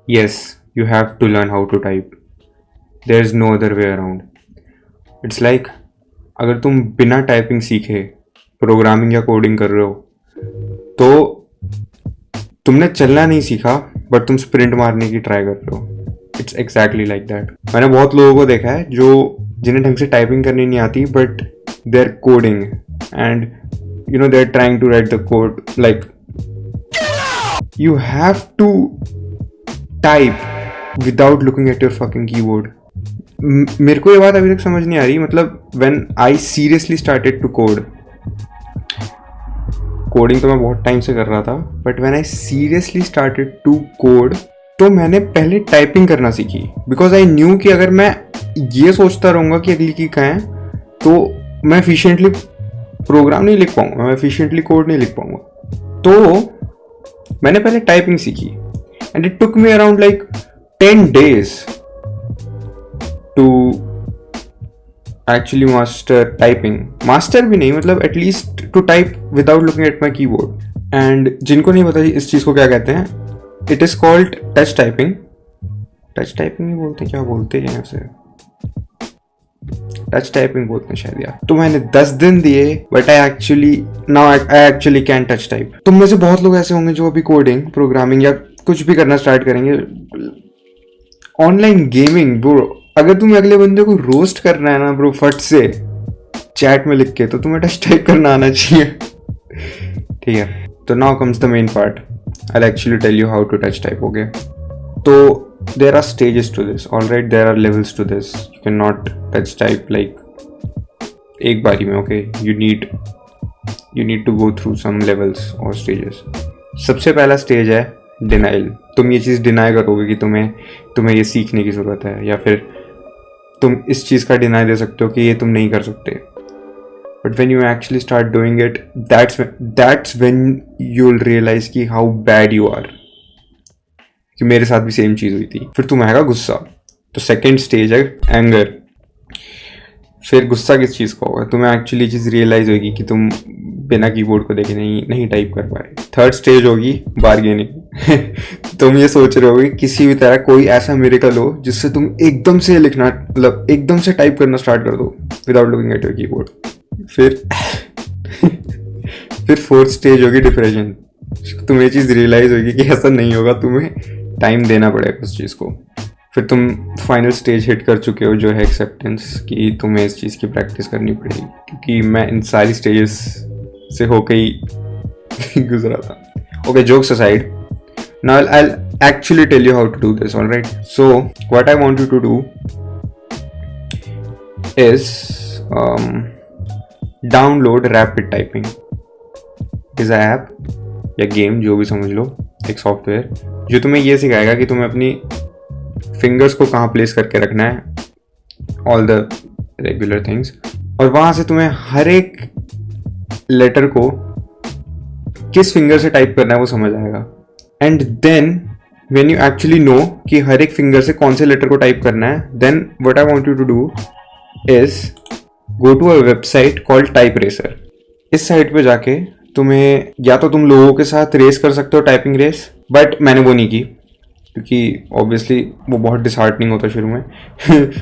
Yes, you have to learn how to type. There is no other way around. It's like अगर तुम बिना typing सीखे programming या coding कर रहे हो तो तुमने चलना नहीं सीखा बट तुम स्प्रिंट मारने की ट्राई कर रहे हो. It's exactly like that. मैंने बहुत लोगों को देखा है जो जिन्हें ढंग से टाइपिंग करनी नहीं आती but they are coding and they are trying to write the code. Like you have to type without looking at your fucking keyboard. मेरे को ये बात अभी तक समझ नहीं आ रही. मतलब when I seriously started to code, coding तो मैं बहुत टाइम से कर रहा था but when I seriously started to code तो मैंने पहले टाइपिंग करना सीखी. बिकॉज आई न्यू कि अगर मैं ये सोचता रहूँगा कि अगली की कहाँ है तो मैं एफिशिएंटली प्रोग्राम नहीं लिख पाऊंगा, मैं एफिशिएंटली कोड नहीं लिख पाऊंगा. तो मैंने पहले टाइपिंग सीखी and it took me around like 10 days to actually master typing. Master भी नहीं, मतलब at least to type without looking at my keyboard. And जिनको नहीं पता इस चीज़ को क्या कहते हैं, it is called touch typing. Touch typing नहीं बोलते, क्या बोलते हैं उसे, टच टाइपिंग बोलते हैं शायद यार. तो मैंने 10 दिन दिए but I actually can touch type. तुम में से बहुत लोग ऐसे होंगे जो अभी कोडिंग प्रोग्रामिंग या कुछ भी करना स्टार्ट करेंगे. ऑनलाइन गेमिंग ब्रो, अगर तुम्हें अगले बंदे को रोस्ट करना है ना ब्रो फट से चैट में लिख के, तो तुम्हें टच टाइप करना आना चाहिए. ठीक है, तो now comes the main part. I actually tell you how to touch type. Okay, तो there are stages to this. All right, there are levels to this. You cannot touch type like एक बारी में. Okay, you need to go through some levels or stages. सबसे पहला stage है denial. तुम ये चीज़ deny करोगे कि तुम्हें ये सीखने की ज़रूरत है, या फिर तुम इस चीज़ का डिनाई दे सकते हो कि ये तुम नहीं कर सकते. But when you actually start doing it, that's when you'll realize कि how bad you are. कि मेरे साथ भी सेम चीज़ हुई थी. फिर तुम्हें आएगा गुस्सा. तो सेकेंड स्टेज है एंगर. फिर गुस्सा किस चीज़ का होगा, तुम्हें एक्चुअली चीज़ रियलाइज होगी कि तुम बिना कीबोर्ड को देखे नहीं टाइप कर पाए. थर्ड स्टेज होगी बार्गेनिंग. तुम ये सोच रहे होगे किसी भी तरह कोई ऐसा मिरेकल हो जिससे तुम एकदम से लिखना, मतलब एकदम से टाइप करना स्टार्ट कर दो without looking at your keyboard. फिर फोर्थ स्टेज होगी डिप्रेशन. तुम्हें ये चीज़ रियलाइज होगी कि ऐसा नहीं होगा, तुम्हें टाइम देना पड़ेगा उस चीज़ को. फिर तुम फाइनल स्टेज हिट कर चुके हो जो है एक्सेप्टेंस, कि तुम्हें इस चीज़ की प्रैक्टिस करनी पड़ेगी. क्योंकि मैं इन सारी स्टेजेस से होकर ही गुजरा था. Okay, jokes aside, now I actually tell you how to do this. Alright, so what I want you to do is download rapid typing. Is a app या गेम, जो भी समझ लो, एक सॉफ्टवेयर जो तुम्हें ये सिखाएगा कि तुम्हें अपनी फिंगर्स को कहाँ प्लेस करके रखना है, ऑल द रेगुलर थिंग्स. और वहाँ से तुम्हें हर एक लेटर को किस फिंगर से टाइप करना है वो समझ आएगा. And then when you actually know कि हर एक फिंगर से कौन से लेटर को टाइप करना है, then what I want you to do is go to a website called type racer. इस साइट पे जाके तुम्हें या तो तुम लोगों के साथ रेस कर सकते हो, टाइपिंग रेस, बट मैंने वो नहीं की क्योंकि ऑब्वियसली वो बहुत डिसहार्टनिंग होता है शुरू में.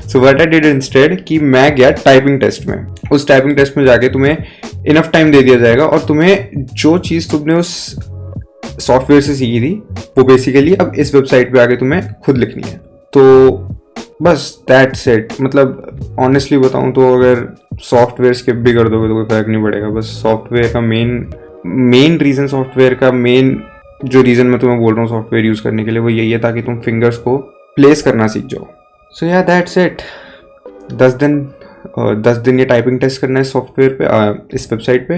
सो व्हाट आई डिड इंस्टेड कि मैं गया टाइपिंग टेस्ट में. उस टाइपिंग टेस्ट में जाके तुम्हें इनफ टाइम दे दिया जाएगा और तुम्हें जो चीज़ तुमने उस सॉफ्टवेयर से सीखी थी वो बेसिकली अब इस वेबसाइट पे आके तुम्हें खुद लिखनी है. तो बस दैट्स इट. मतलब ऑनेस्टली बताऊँ तो अगर सॉफ्टवेयर स्किप भी कर दोगे तो कोई फर्क नहीं पड़ेगा. बस सॉफ्टवेयर का मेन रीज़न, सॉफ्टवेयर का मेन जो रीज़न मैं तुम्हें बोल रहा हूँ सॉफ्टवेयर यूज़ करने के लिए, वो यही है ताकि तुम फिंगर्स को प्लेस करना सीख जाओ. सो या दैट्स इट. 10 दिन ये टाइपिंग टेस्ट करना है सॉफ्टवेयर पे, इस वेबसाइट पे,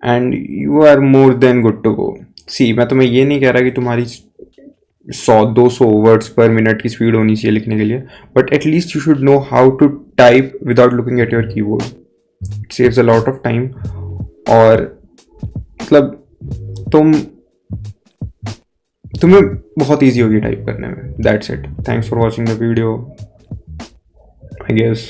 and you are more than good to go. See, मैं तुम्हें ये नहीं कह रहा कि तुम्हारी 100-200 वर्ड्स पर मिनट की स्पीड होनी चाहिए लिखने के लिए, but at least you should know how to type without looking at your keyboard. It saves a lot of time. और मतलब तुम्हें बहुत ईजी होगी टाइप करने में. That's it. Thanks for watching the video, I guess.